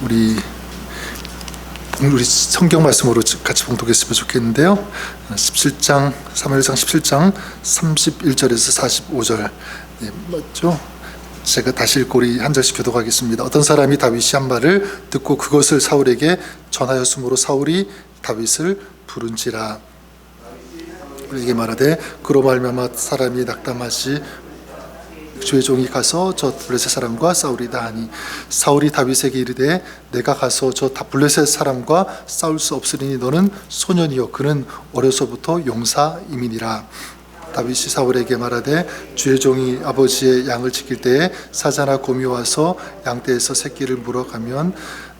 우리 성경 말씀으로 같이 봉독했으면 좋겠는데요. 17장, 사무엘상 17장 31절에서 45절 맞죠? 제가 다시 읽고 우리 한 절씩 교독하겠습니다. 어떤 사람이 다윗이 한 말을 듣고 그것을 사울에게 전하였으므로 사울이 다윗을 부른지라. 우리에게 말하되 그로 말미암아 사람이 낙담하시 주의 종이 가서 저 블레셋 사람과 싸우리다 하니 사울이 다윗에게 이르되 내가 가서 저 블레셋 사람과 싸울 수 없으리니 너는 소년이요 그는 어려서부터 용사임이니라. 다윗이 사울에게 말하되 주의 종이 아버지의 양을 지킬 때에 사자나 곰이 와서 양떼에서 새끼를 물어가면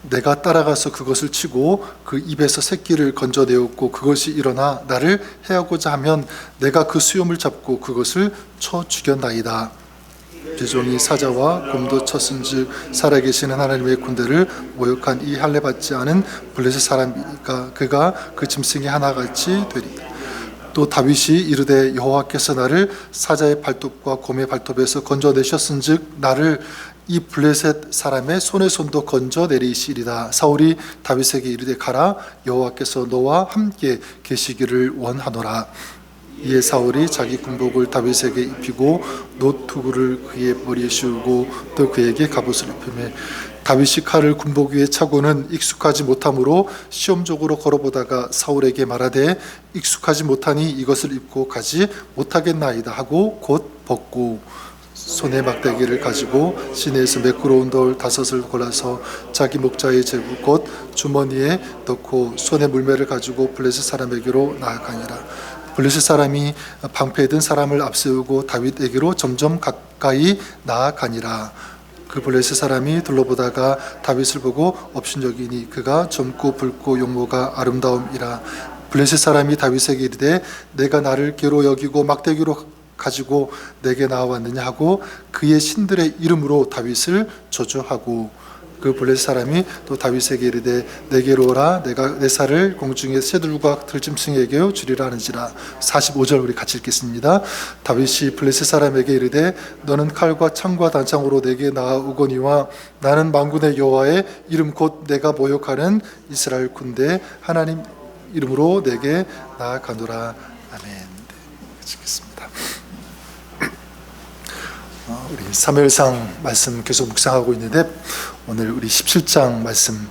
내가 따라가서 그것을 치고 그 입에서 새끼를 건져내었고 그것이 일어나 나를 해하고자 하면 내가 그 수염을 잡고 그것을 쳐 죽였나이다. 주의 종이 사자와 곰도 쳤은즉 살아계시는 하나님의 군대를 모욕한 이 할례 받지 않은 블레셋 사람이니까 그가 그 짐승의 하나같이 되리다. 또 다윗이 이르되 여호와께서 나를 사자의 발톱과 곰의 발톱에서 건져내셨은즉 나를 이 블레셋 사람의 손의 손도 건져내리시리다. 사울이 다윗에게 이르되 가라 여호와께서 너와 함께 계시기를 원하노라. 이에 사울이 자기 군복을 다윗에게 입히고 노투구를 그의 머리에 씌우고 또 그에게 갑옷을 입히매 다윗이 칼을 군복 위에 차고는 익숙하지 못하므로 시험적으로 걸어보다가 사울에게 말하되 익숙하지 못하니 이것을 입고 가지 못하겠나이다 하고 곧 벗고 손에 막대기를 가지고 시내에서 매끄러운 돌 5을 골라서 자기 목자의 제부 곧 주머니에 넣고 손에 물매를 가지고 블레셋 사람에게로 나아가니라. 블레셋 사람이 방패에 든 사람을 앞세우고 다윗에게로 점점 가까이 나아가니라. 그 블레셋 사람이 둘러보다가 다윗을 보고 업신여기니 그가 젊고 붉고 용모가 아름다움이라. 블레셋 사람이 다윗에게 이르되 내가 나를 괴로 여기고 막대기로 가지고 내게 나와왔느냐 하고 그의 신들의 이름으로 다윗을 저주하고 그 블레셋 사람이 또 다윗에게 이르되 내게로 오라 내가 내 살을 공중의 새들과 들짐승에게 주리라 하는지라. 45절 우리 같이 읽겠습니다. 다윗이 블레셋 사람에게 이르되 너는 칼과 창과 단창으로 내게 나아오거니와 나는 만군의 여호와의 이름 곧 내가 모욕하는 이스라엘 군대 하나님 이름으로 내게 나아가노라. 아멘. 같이 읽겠습니다. 우리 사무엘상 말씀 계속 묵상하고 있는데 오늘 우리 17장 말씀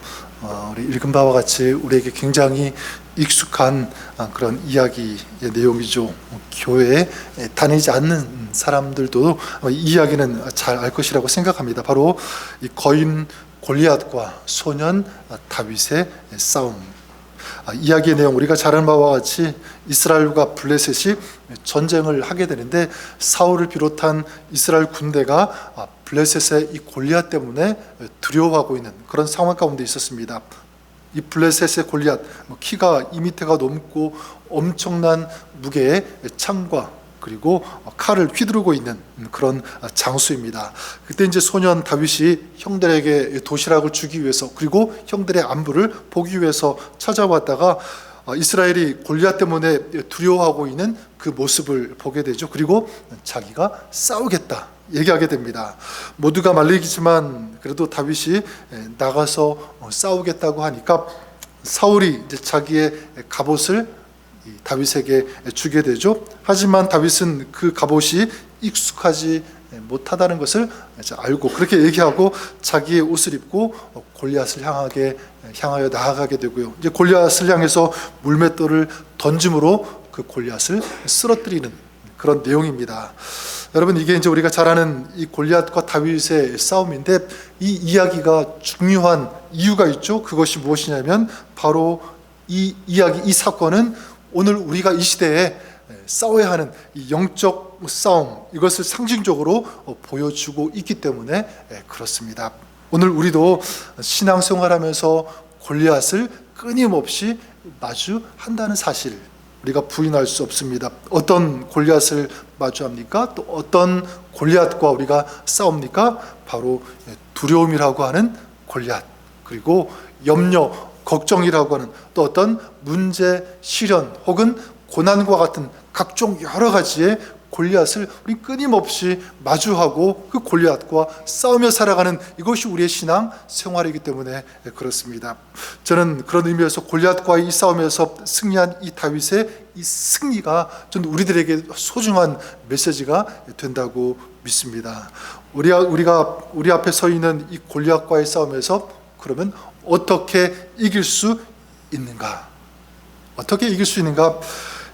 우리 읽은 바와 같이 우리에게 굉장히 익숙한 그런 이야기의 내용이죠. 교회에 다니지 않는 사람들도 이 이야기는 잘 알 것이라고 생각합니다. 바로 이 거인 골리앗과 소년 다윗의 싸움. 이야기의 내용 우리가 잘 아는 바와 같이 이스라엘과 블레셋이 전쟁을 하게 되는데 사울을 비롯한 이스라엘 군대가 블레셋의 이 골리앗 때문에 두려워하고 있는 그런 상황 가운데 있었습니다. 이 블레셋의 골리앗 키가 2m가 넘고 엄청난 무게의 창과 그리고 칼을 휘두르고 있는 그런 장수입니다. 그때 이제 소년 다윗이 형들에게 도시락을 주기 위해서 그리고 형들의 안부를 보기 위해서 찾아왔다가 이스라엘이 골리앗 때문에 두려워하고 있는 그 모습을 보게 되죠. 그리고 자기가 싸우겠다 얘기하게 됩니다. 모두가 말리기지만 그래도 다윗이 나가서 싸우겠다고 하니까 사울이 이제 자기의 갑옷을 다윗에게 주게 되죠. 하지만 다윗은 그 갑옷이 익숙하지 못하다는 것을 알고 그렇게 얘기하고 자기의 옷을 입고 골리앗을 향하여 나아가게 되고요. 이제 골리앗을 향해서 물맷돌을 던짐으로 그 골리앗을 쓰러뜨리는 그런 내용입니다. 여러분 이게 이제 우리가 잘 아는 이 골리앗과 다윗의 싸움인데 이 이야기가 중요한 이유가 있죠. 그것이 무엇이냐면 바로 이 이야기, 이 사건은 오늘 우리가 이 시대에 싸워야 하는 이 영적 싸움 이것을 상징적으로 보여주고 있기 때문에 그렇습니다. 오늘 우리도 신앙생활하면서 골리앗을 끊임없이 마주한다는 사실 우리가 부인할 수 없습니다. 어떤 골리앗을 마주합니까? 또 어떤 골리앗과 우리가 싸웁니까? 바로 두려움이라고 하는 골리앗 그리고 염려 걱정이라고 하는 또 어떤 문제, 시련 혹은 고난과 같은 각종 여러 가지의 골리앗을 우리 끊임없이 마주하고 그 골리앗과 싸우며 살아가는 이것이 우리의 신앙 생활이기 때문에 그렇습니다. 저는 그런 의미에서 골리앗과의 이 싸움에서 승리한 이 다윗의 이 승리가 전 우리들에게 소중한 메시지가 된다고 믿습니다. 우리 앞에 서 있는 이 골리앗과의 싸움에서 그러면 어떻게 이길 수 있는가? 어떻게 이길 수 있는가?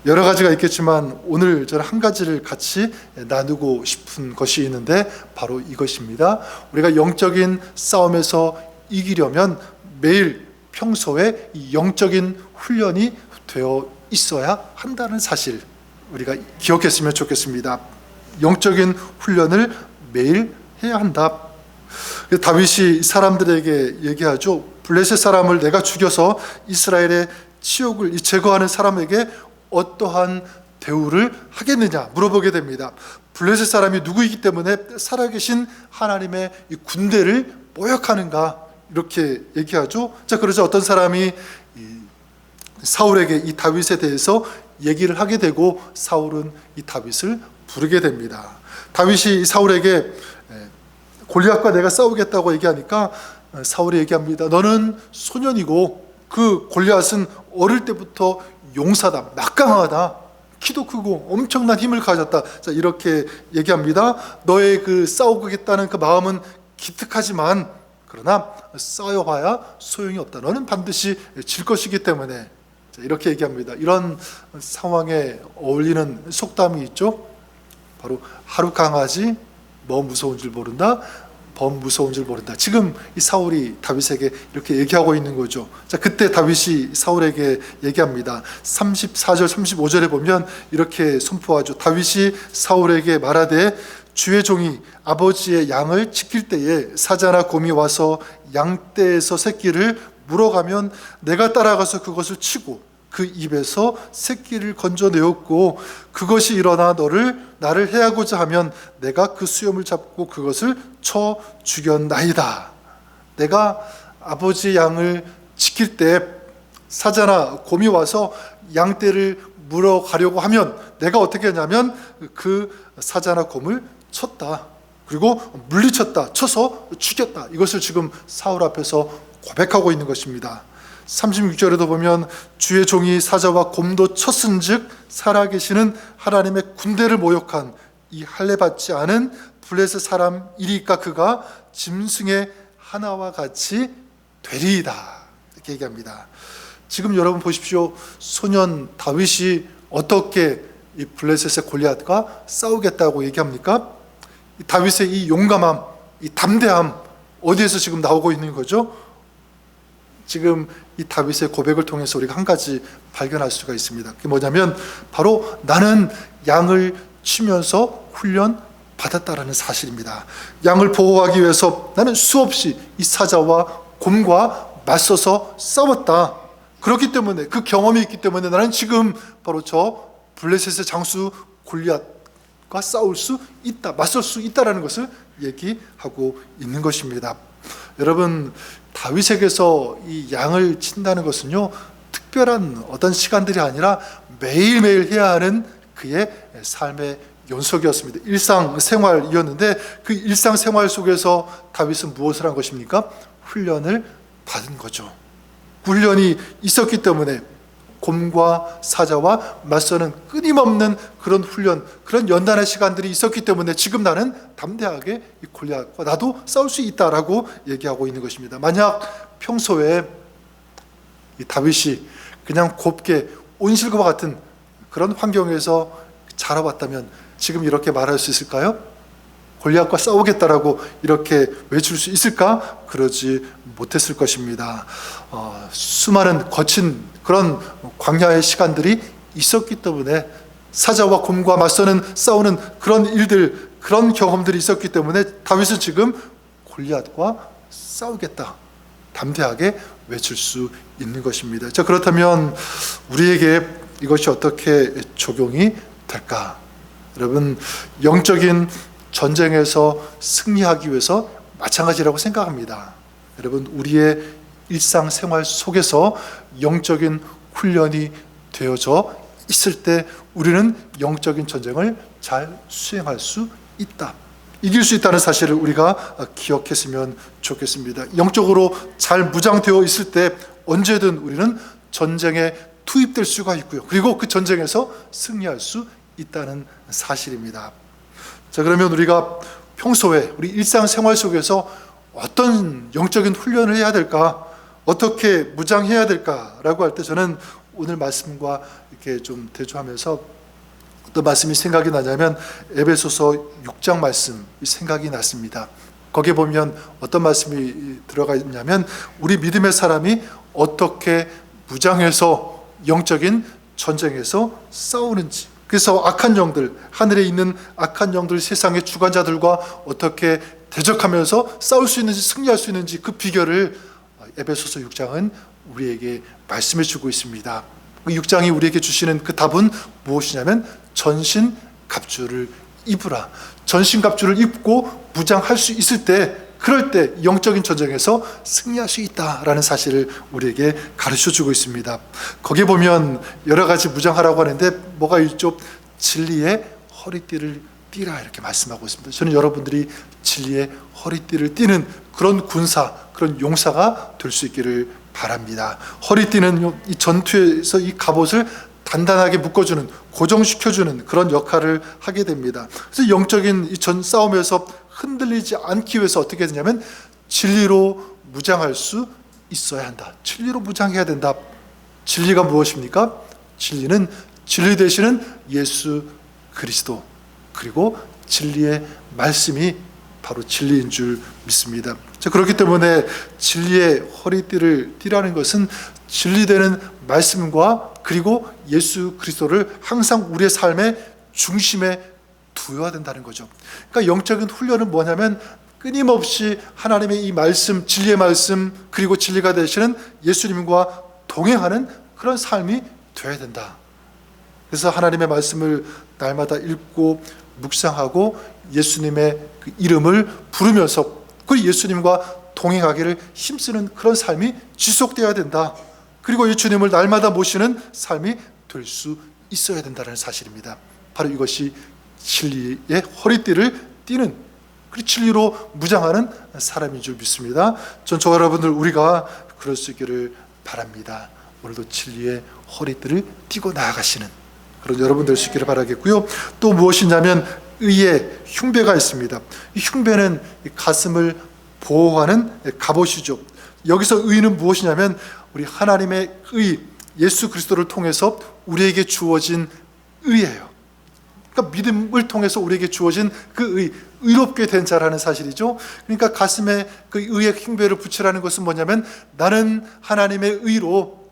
여러 가지가 있겠지만 오늘 저는 한 가지를 같이 나누고 싶은 것이 있는데 바로 이것입니다. 우리가 영적인 싸움에서 이기려면 매일 평소에 이 영적인 훈련이 되어 있어야 한다는 사실 우리가 기억했으면 좋겠습니다. 영적인 훈련을 매일 해야 한다. 다윗이 사람들에게 얘기하죠. 블레셋 사람을 내가 죽여서 이스라엘의 치욕을 제거하는 사람에게 어떠한 대우를 하겠느냐 물어보게 됩니다. 블레셋 사람이 누구이기 때문에 살아계신 하나님의 이 군대를 모욕하는가 이렇게 얘기하죠. 자, 그러자 어떤 사람이 사울에게 이 다윗에 대해서 얘기를 하게 되고 사울은 이 다윗을 부르게 됩니다. 다윗이 사울에게 골리앗과 내가 싸우겠다고 얘기하니까 사울이 얘기합니다. 너는 소년이고 그 골리앗은 어릴 때부터 용사다, 막강하다, 키도 크고 엄청난 힘을 가졌다. 자, 이렇게 얘기합니다. 너의 그 싸우겠다는 그 마음은 기특하지만 그러나 싸워봐야 소용이 없다. 너는 반드시 질 것이기 때문에. 자, 이렇게 얘기합니다. 이런 상황에 어울리는 속담이 있죠. 바로 하루 강아지 뭐 무서운 줄 모른다, 범 무서운 줄 모른다. 지금 이 사울이 다윗에게 이렇게 얘기하고 있는 거죠. 자, 그때 다윗이 사울에게 얘기합니다. 34절 35절에 보면 이렇게 선포하죠. 다윗이 사울에게 말하되 주의 종이 아버지의 양을 지킬 때에 사자나 곰이 와서 양떼에서 새끼를 물어가면 내가 따라가서 그것을 치고 그 입에서 새끼를 건져내었고 그것이 일어나 나를 해하고자 하면 내가 그 수염을 잡고 그것을 쳐 죽였나이다. 내가 아버지 양을 지킬 때 사자나 곰이 와서 양떼를 물어가려고 하면 내가 어떻게 하냐면 그 사자나 곰을 쳤다. 그리고 물리쳤다. 쳐서 죽였다. 이것을 지금 사울 앞에서 고백하고 있는 것입니다. 36절에도 보면 주의 종이 사자와 곰도 쳤은즉 살아계시는 하나님의 군대를 모욕한 이 할례받지 않은 블레셋 사람이리까 그가 짐승의 하나와 같이 되리이다. 이렇게 얘기합니다. 지금 여러분 보십시오. 소년 다윗이 어떻게 이 블레셋의 골리앗과 싸우겠다고 얘기합니까? 다윗의 이 용감함, 이 담대함 어디에서 지금 나오고 있는 거죠? 지금 이 다윗의 고백을 통해서 우리가 한 가지 발견할 수가 있습니다. 그게 뭐냐면 바로 나는 양을 치면서 훈련 받았다라는 사실입니다. 양을 보호하기 위해서 나는 수없이 이 사자와 곰과 맞서서 싸웠다. 그렇기 때문에 그 경험이 있기 때문에 나는 지금 바로 저 블레셋의 장수 골리앗과 싸울 수 있다, 맞설 수 있다라는 것을 얘기하고 있는 것입니다. 여러분, 다윗에게서 이 양을 친다는 것은요, 특별한 어떤 시간들이 아니라 매일매일 해야 하는 그의 삶의 연속이었습니다. 일상생활이었는데 그 일상생활 속에서 다윗은 무엇을 한 것입니까? 훈련을 받은 거죠. 훈련이 있었기 때문에 곰과 사자와 맞서는 끊임없는 그런 훈련, 그런 연단의 시간들이 있었기 때문에 지금 나는 담대하게 이 골리앗과 나도 싸울 수 있다라고 얘기하고 있는 것입니다. 만약 평소에 이 다윗이 그냥 곱게 온실과 같은 그런 환경에서 자라왔다면 지금 이렇게 말할 수 있을까요? 골리앗과 싸우겠다라고 이렇게 외칠 수 있을까? 그러지 못했을 것입니다. 수많은 거친 그런 광야의 시간들이 있었기 때문에 사자와 곰과 맞서는 싸우는 그런 일들, 그런 경험들이 있었기 때문에 다윗은 지금 골리앗과 싸우겠다, 담대하게 외칠 수 있는 것입니다. 자, 그렇다면 우리에게 이것이 어떻게 적용이 될까? 여러분, 영적인 전쟁에서 승리하기 위해서 마찬가지라고 생각합니다. 여러분, 우리의 일상생활 속에서 영적인 훈련이 되어져 있을 때 우리는 영적인 전쟁을 잘 수행할 수 있다. 이길 수 있다는 사실을 우리가 기억했으면 좋겠습니다. 영적으로 잘 무장되어 있을 때 언제든 우리는 전쟁에 투입될 수가 있고요. 그리고 그 전쟁에서 승리할 수 있다는 사실입니다. 자, 그러면 우리가 평소에 우리 일상생활 속에서 어떤 영적인 훈련을 해야 될까? 어떻게 무장해야 될까라고 할 때 저는 오늘 말씀과 이렇게 좀 대조하면서 어떤 말씀이 생각이 나냐면 에베소서 6장 말씀이 생각이 났습니다. 거기에 보면 어떤 말씀이 들어가 있냐면 우리 믿음의 사람이 어떻게 무장해서 영적인 전쟁에서 싸우는지, 그래서 악한 영들, 하늘에 있는 악한 영들, 세상의 주관자들과 어떻게 대적하면서 싸울 수 있는지, 승리할 수 있는지 그 비결을 에베소서 6장은 우리에게 말씀해 주고 있습니다. 6장이 우리에게 주시는 그 답은 무엇이냐면 전신갑주를 입으라. 전신갑주를 입고 무장할 수 있을 때, 그럴 때 영적인 전쟁에서 승리할 수 있다라는 사실을 우리에게 가르쳐 주고 있습니다. 거기에 보면 여러 가지 무장하라고 하는데 뭐가 있죠? 진리의 허리띠를 띠라 이렇게 말씀하고 있습니다. 저는 여러분들이 진리의 허리띠를 띠는 그런 군사, 그런 용사가 될 수 있기를 바랍니다. 허리띠는 이 전투에서 이 갑옷을 단단하게 묶어주는, 고정시켜주는 그런 역할을 하게 됩니다. 그래서 영적인 이 전 싸움에서 흔들리지 않기 위해서 어떻게 되냐면 진리로 무장할 수 있어야 한다. 진리로 무장해야 된다. 진리가 무엇입니까? 진리는 진리 되시는 예수 그리스도, 그리고 진리의 말씀이 바로 진리인 줄 믿습니다. 자, 그렇기 때문에 진리의 허리띠를 띠라는 것은 진리되는 말씀과 그리고 예수 그리스도를 항상 우리의 삶의 중심에 두어야 된다는 거죠. 그러니까 영적인 훈련은 뭐냐면 끊임없이 하나님의 이 말씀, 진리의 말씀, 그리고 진리가 되시는 예수님과 동행하는 그런 삶이 되어야 된다. 그래서 하나님의 말씀을 날마다 읽고 묵상하고 예수님의 그 이름을 부르면서 그 예수님과 동행하기를 힘쓰는 그런 삶이 지속되어야 된다. 그리고 예수님을 날마다 모시는 삶이 될 수 있어야 된다는 사실입니다. 바로 이것이 진리의 허리띠를 띠는, 그 진리로 무장하는 사람인 줄 믿습니다. 전 저와 여러분들 우리가 그럴 수 있기를 바랍니다. 오늘도 진리의 허리띠를 띠고 나아가시는 그런 여러분 될 수 있기를 바라겠고요. 또 무엇이냐면 의의 흉배가 있습니다. 이 흉배는 가슴을 보호하는 갑옷이죠. 여기서 의는 무엇이냐면 우리 하나님의 의, 예수 그리스도를 통해서 우리에게 주어진 의예요. 그러니까 믿음을 통해서 우리에게 주어진 그 의, 의롭게 된 자라는 사실이죠. 그러니까 가슴에 그 의의 흉배를 붙이라는 것은 뭐냐면 나는 하나님의 의로,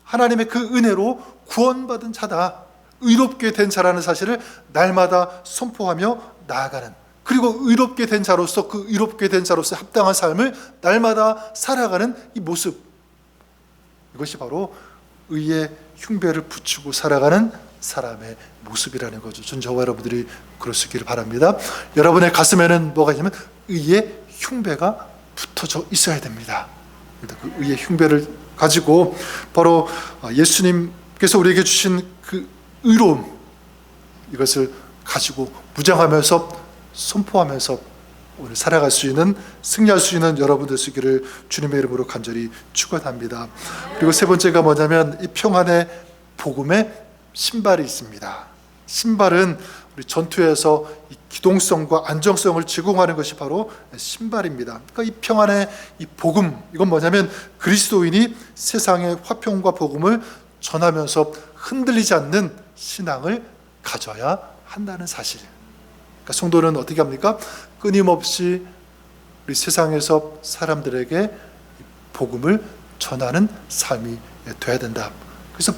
하나님의 그 은혜로 구원받은 자다, 의롭게 된 자라는 사실을 날마다 선포하며 나아가는, 그리고 의롭게 된 자로서 그 의롭게 된 자로서 합당한 삶을 날마다 살아가는 이 모습, 이것이 바로 의의 흉배를 붙이고 살아가는 사람의 모습이라는 거죠. 전 저와 여러분들이 그럴 수 있기를 바랍니다. 여러분의 가슴에는 뭐가 있냐면 의의 흉배가 붙어져 있어야 됩니다. 그 의의 흉배를 가지고 바로 예수님께서 우리에게 주신 그 의로움, 이것을 가지고 무장하면서 선포하면서 오늘 살아갈 수 있는, 승리할 수 있는 여러분 될 수 있기를 주님의 이름으로 간절히 축원합니다. 그리고 세 번째가 뭐냐면 이 평안의 복음의 신발이 있습니다. 신발은 우리 전투에서 이 기동성과 안정성을 제공하는 것이 바로 신발입니다. 그러니까 이 평안의 이 복음, 이건 뭐냐면 그리스도인이 세상의 화평과 복음을 전하면서 흔들리지 않는 신앙을 가져야 한다는 사실. 그러니까 성도는 어떻게 합니까? 끊임없이 우리 세상에서 사람들에게 복음을 전하는 삶이 돼야 된다. 그래서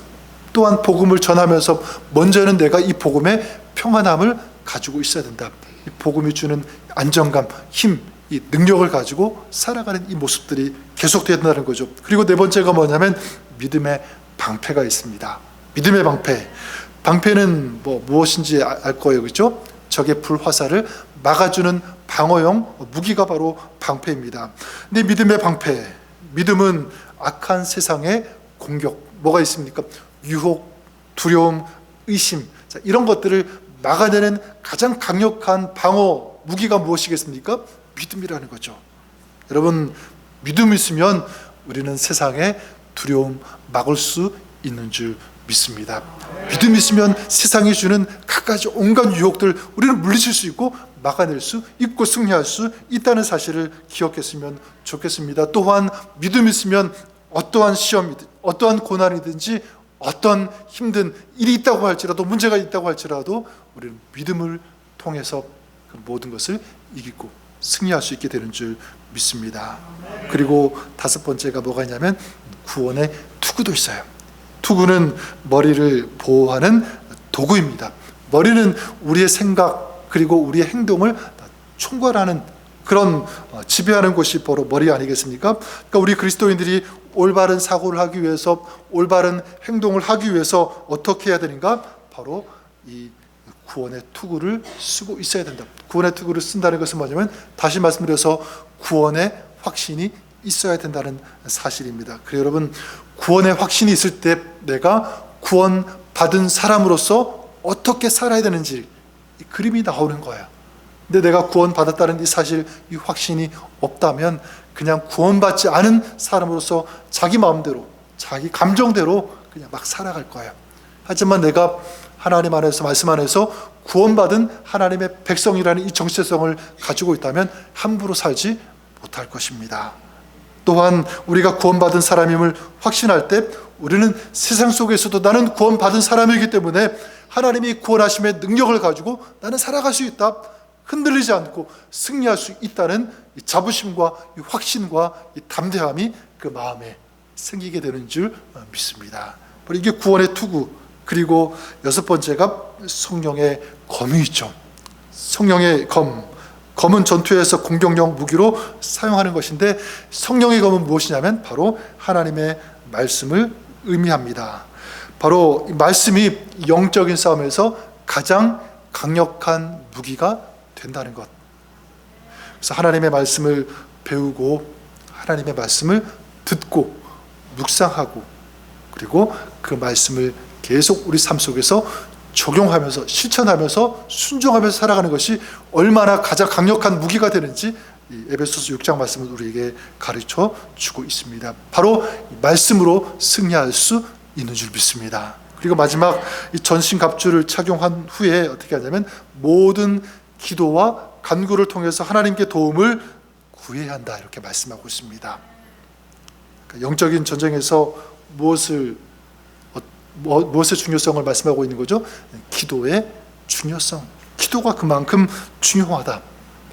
또한 복음을 전하면서 먼저는 내가 이 복음의 평안함을 가지고 있어야 된다. 이 복음이 주는 안정감, 힘, 이 능력을 가지고 살아가는 이 모습들이 계속돼야 된다는 거죠. 그리고 네 번째가 뭐냐면 믿음의 방패가 있습니다. 믿음의 방패. 방패는 무엇인지 알 거예요, 그렇죠? 적의 불화살을 막아주는 방어용 무기가 바로 방패입니다. 근데 믿음의 방패, 믿음은 악한 세상의 공격, 뭐가 있습니까? 유혹, 두려움, 의심, 이런 것들을 막아내는 가장 강력한 방어 무기가 무엇이겠습니까? 믿음이라는 거죠. 여러분, 믿음이 있으면 우리는 세상의 두려움 막을 수 있는 줄 믿습니다. 믿음이 있으면 세상이 주는 갖가지 온갖 유혹들 우리는 물리칠 수 있고 막아낼 수 있고 승리할 수 있다는 사실을 기억했으면 좋겠습니다. 또한 믿음이 있으면 어떠한 시험이든 어떠한 고난이든지 어떤 힘든 일이 있다고 할지라도 문제가 있다고 할지라도 우리는 믿음을 통해서 그 모든 것을 이기고 승리할 수 있게 되는 줄 믿습니다. 그리고 다섯 번째가 뭐가 있냐면 구원의 투구도 있어요. 투구는 머리를 보호하는 도구입니다. 머리는 우리의 생각 그리고 우리의 행동을 총괄하는 그런 지배하는 곳이 바로 머리 아니겠습니까? 그러니까 우리 그리스도인들이 올바른 사고를 하기 위해서 올바른 행동을 하기 위해서 어떻게 해야 되는가? 바로 이 구원의 투구를 쓰고 있어야 된다. 구원의 투구를 쓴다는 것은 뭐냐면 다시 말씀드려서 구원의 확신이 있어야 된다는 사실입니다. 그래서 여러분, 구원의 확신이 있을 때 내가 구원받은 사람으로서 어떻게 살아야 되는지 이 그림이 나오는 거예요. 근데 내가 구원받았다는 이 사실, 이 확신이 없다면 그냥 구원받지 않은 사람으로서 자기 마음대로, 자기 감정대로 그냥 막 살아갈 거예요. 하지만 내가 하나님 안에서, 말씀 안에서 구원받은 하나님의 백성이라는 이 정체성을 가지고 있다면 함부로 살지 못할 것입니다. 또한 우리가 구원받은 사람임을 확신할 때 우리는 세상 속에서도 나는 구원받은 사람이기 때문에 하나님이 구원하심의 능력을 가지고 나는 살아갈 수 있다, 흔들리지 않고 승리할 수 있다는 이 자부심과 이 확신과 이 담대함이 그 마음에 생기게 되는 줄 믿습니다. 이게 구원의 투구. 그리고 여섯 번째가 성령의 검이 있죠. 성령의 검. 검은 전투에서 공격용 무기로 사용하는 것인데 성령의 검은 무엇이냐면 바로 하나님의 말씀을 의미합니다. 바로 이 말씀이 영적인 싸움에서 가장 강력한 무기가 된다는 것. 그래서 하나님의 말씀을 배우고 하나님의 말씀을 듣고 묵상하고 그리고 그 말씀을 계속 우리 삶 속에서 적용하면서 실천하면서 순종하면서 살아가는 것이 얼마나 가장 강력한 무기가 되는지 이 에베소서 6장 말씀을 우리에게 가르쳐 주고 있습니다. 바로 말씀으로 승리할 수 있는 줄 믿습니다. 그리고 마지막 이 전신갑주를 착용한 후에 어떻게 하냐면 모든 기도와 간구를 통해서 하나님께 도움을 구해야 한다, 이렇게 말씀하고 있습니다. 그러니까 영적인 전쟁에서 무엇의 중요성을 말씀하고 있는 거죠? 기도의 중요성. 기도가 그만큼 중요하다.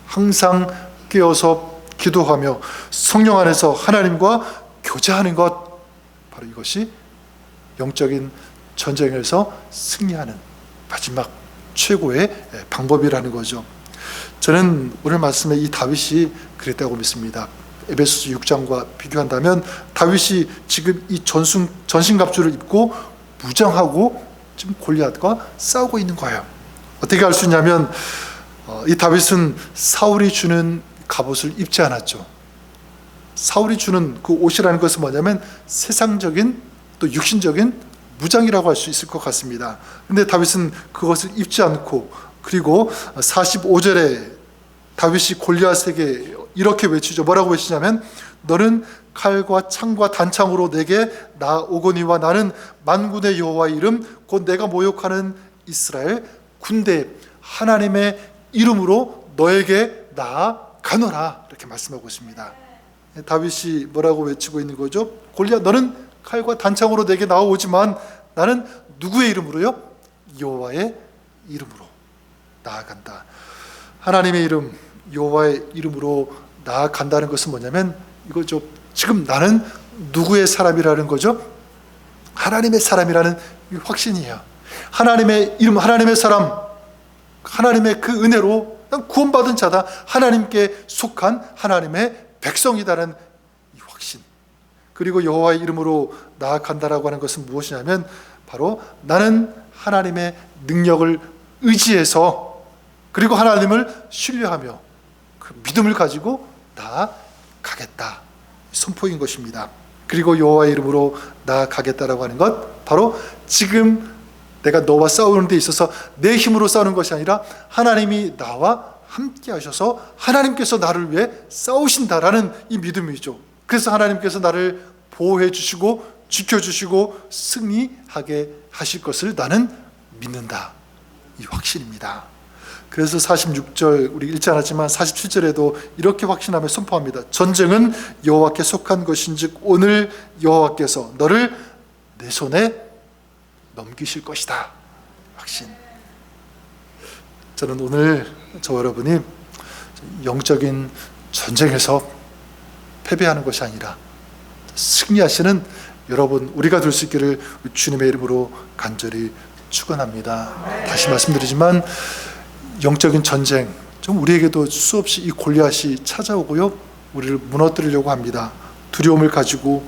항상 깨어서 기도하며 성령 안에서 하나님과 교제하는 것, 바로 이것이 영적인 전쟁에서 승리하는 마지막 최고의 방법이라는 거죠. 저는 오늘 말씀에 이 다윗이 그랬다고 믿습니다. 에베소서 6장과 비교한다면 다윗이 지금 이 전신갑주를 입고 무장하고 지금 골리앗과 싸우고 있는 거예요. 어떻게 알 수 있냐면 이 다윗은 사울이 주는 갑옷을 입지 않았죠. 사울이 주는 그 옷이라는 것은 뭐냐면 세상적인 또 육신적인 무장이라고 할 수 있을 것 같습니다. 근데 다윗은 그것을 입지 않고, 그리고 45절에 다윗이 골리앗에게 이렇게 외치죠. 뭐라고 외치냐면 너는 칼과 창과 단창으로 내게 나오거니와 나는 만군의 여호와의 이름 곧 내가 모욕하는 이스라엘 군대 하나님의 이름으로 너에게 나아가노라, 이렇게 말씀하고 있습니다. 다윗이 뭐라고 외치고 있는 거죠? 골리앗, 너는 칼과 단창으로 내게 나오지만 나는 누구의 이름으로요? 여호와의 이름으로 나아간다. 하나님의 이름, 여호와의 이름으로 나아간다는 것은 뭐냐면 이거죠. 지금 나는 누구의 사람이라는 거죠? 하나님의 사람이라는 확신이에요. 하나님의 이름, 하나님의 사람, 하나님의 그 은혜로 난 구원받은 자다, 하나님께 속한 하나님의 백성이다라는 이 확신. 그리고 여호와의 이름으로 나아간다라고 하는 것은 무엇이냐면 바로 나는 하나님의 능력을 의지해서 그리고 하나님을 신뢰하며 그 믿음을 가지고 나아가겠다, 선포인 것입니다. 그리고 여호와의 이름으로 나아가겠다라고 하는 것, 바로 지금 내가 너와 싸우는 데 있어서 내 힘으로 싸우는 것이 아니라 하나님이 나와 함께 하셔서 하나님께서 나를 위해 싸우신다라는 이 믿음이죠. 그래서 하나님께서 나를 보호해 주시고 지켜주시고 승리하게 하실 것을 나는 믿는다. 이 확신입니다. 그래서 46절 우리 읽지 않았지만 47절에도 이렇게 확신하며 선포합니다. 전쟁은 여호와께 속한 것인즉 오늘 여호와께서 너를 내 손에 넘기실 것이다. 확신. 저는 오늘 저와 여러분이 영적인 전쟁에서 패배하는 것이 아니라 승리하시는 여러분 우리가 될 수 있기를 주님의 이름으로 간절히 축원합니다. 다시 말씀드리지만 영적인 전쟁, 좀 우리에게도 수없이 이 골리앗이 찾아오고요, 우리를 무너뜨리려고 합니다. 두려움을 가지고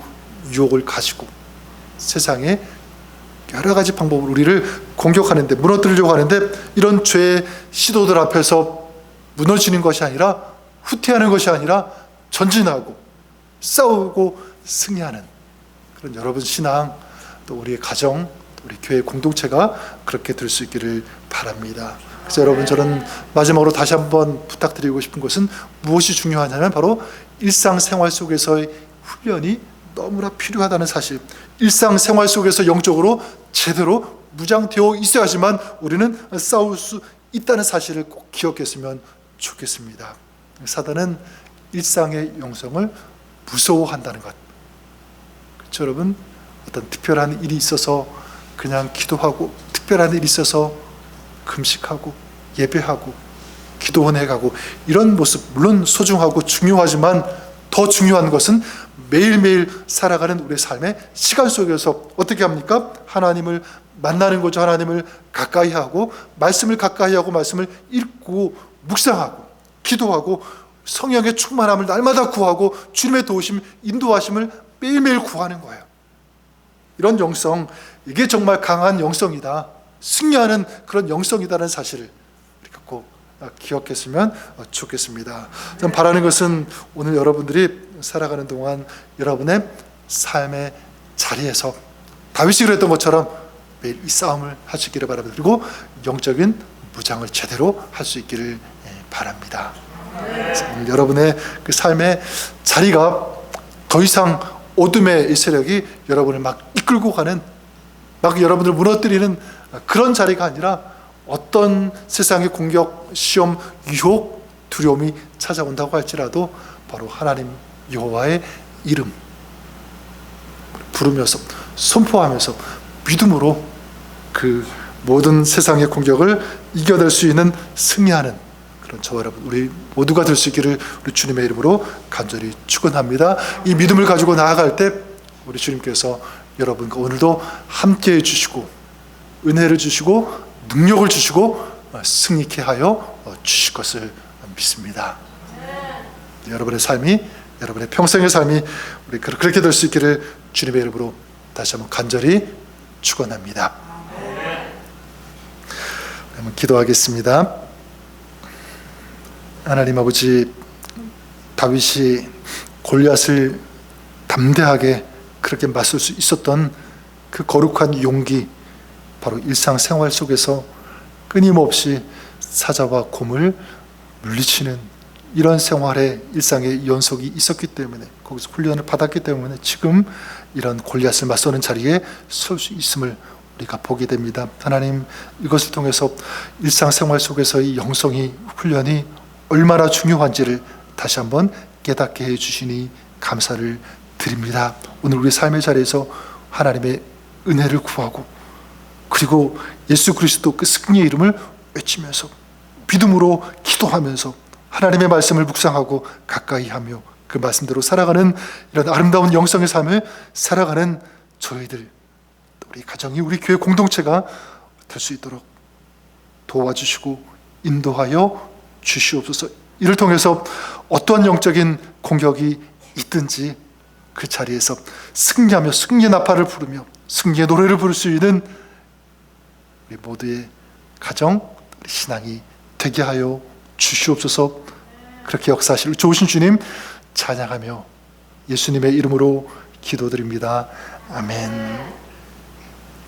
유혹을 가지고 세상에 여러 가지 방법으로 우리를 공격하는데, 무너뜨리려고 하는데, 이런 죄의 시도들 앞에서 무너지는 것이 아니라, 후퇴하는 것이 아니라 전진하고 싸우고 승리하는 그런 여러분 신앙, 또 우리의 가정, 또 우리 교회 공동체가 그렇게 될 수 있기를 바랍니다. 그래서 여러분, 저는 마지막으로 다시 한번 부탁드리고 싶은 것은 무엇이 중요하냐면 바로 일상생활 속에서의 훈련이 너무나 필요하다는 사실. 일상생활 속에서 영적으로 제대로 무장되어 있어야지만 우리는 싸울 수 있다는 사실을 꼭 기억했으면 좋겠습니다. 사단은 일상의 영성을 무서워한다는 것. 그렇죠, 여러분? 어떤 특별한 일이 있어서 그냥 기도하고, 특별한 일이 있어서 금식하고 예배하고 기도원에 가고, 이런 모습 물론 소중하고 중요하지만 더 중요한 것은 매일매일 살아가는 우리의 삶의 시간 속에서 어떻게 합니까? 하나님을 만나는 거죠. 하나님을 가까이 하고, 말씀을 가까이 하고, 말씀을 읽고 묵상하고 기도하고 성령의 충만함을 날마다 구하고 주님의 도우심, 인도하심을 매일매일 구하는 거예요. 이런 영성, 이게 정말 강한 영성이다, 승리하는 그런 영성이다라는 사실을 우리가 꼭 기억했으면 좋겠습니다. 저는 바라는 것은 오늘 여러분들이 살아가는 동안 여러분의 삶의 자리에서 다윗이 그랬던 것처럼 매일 이 싸움을 할 수 있기를 바랍니다. 그리고 영적인 무장을 제대로 할 수 있기를 바랍니다. 여러분의 그 삶의 자리가 더 이상 어둠의 세력이 여러분을 막 이끌고 가는, 막 여러분을 무너뜨리는 그런 자리가 아니라, 어떤 세상의 공격, 시험, 유혹, 두려움이 찾아온다고 할지라도 바로 하나님 여호와의 이름 부르면서 선포하면서 믿음으로 그 모든 세상의 공격을 이겨낼 수 있는 승리하는 그런 저와 여러분 우리 모두가 될 수 있기를 우리 주님의 이름으로 간절히 축원합니다. 이 믿음을 가지고 나아갈 때 우리 주님께서 여러분과 오늘도 함께해 주시고 은혜를 주시고 능력을 주시고 승리케 하여 주실 것을 믿습니다. 여러분의 삶이, 여러분의 평생의 삶이 우리 그렇게 될 수 있기를 주님의 이름으로 다시 한번 간절히 축원합니다. 한번 기도하겠습니다. 하나님 아버지, 다윗이 골리앗을 담대하게 그렇게 맞설 수 있었던 그 거룩한 용기, 바로 일상생활 속에서 끊임없이 사자와 곰을 물리치는 이런 생활의 일상의 연속이 있었기 때문에, 거기서 훈련을 받았기 때문에 지금 이런 골리앗을 맞서는 자리에 설 수 있음을 우리가 보게 됩니다. 하나님, 이것을 통해서 일상생활 속에서의 영성이, 훈련이 얼마나 중요한지를 다시 한번 깨닫게 해주시니 감사를 드립니다. 오늘 우리 삶의 자리에서 하나님의 은혜를 구하고, 그리고 예수 그리스도 그 승리의 이름을 외치면서 믿음으로 기도하면서 하나님의 말씀을 묵상하고 가까이 하며 그 말씀대로 살아가는 이런 아름다운 영성의 삶을 살아가는 저희들, 우리 가정이, 우리 교회 공동체가 될 수 있도록 도와주시고 인도하여 주시옵소서. 이를 통해서 어떠한 영적인 공격이 있든지 그 자리에서 승리하며 승리의 나팔을 부르며 승리의 노래를 부를 수 있는 우리 모두의 가정, 우리 신앙이 되게 하여 주시옵소서. 그렇게 역사하실 좋으신 주님 찬양하며 예수님의 이름으로 기도드립니다. 아멘.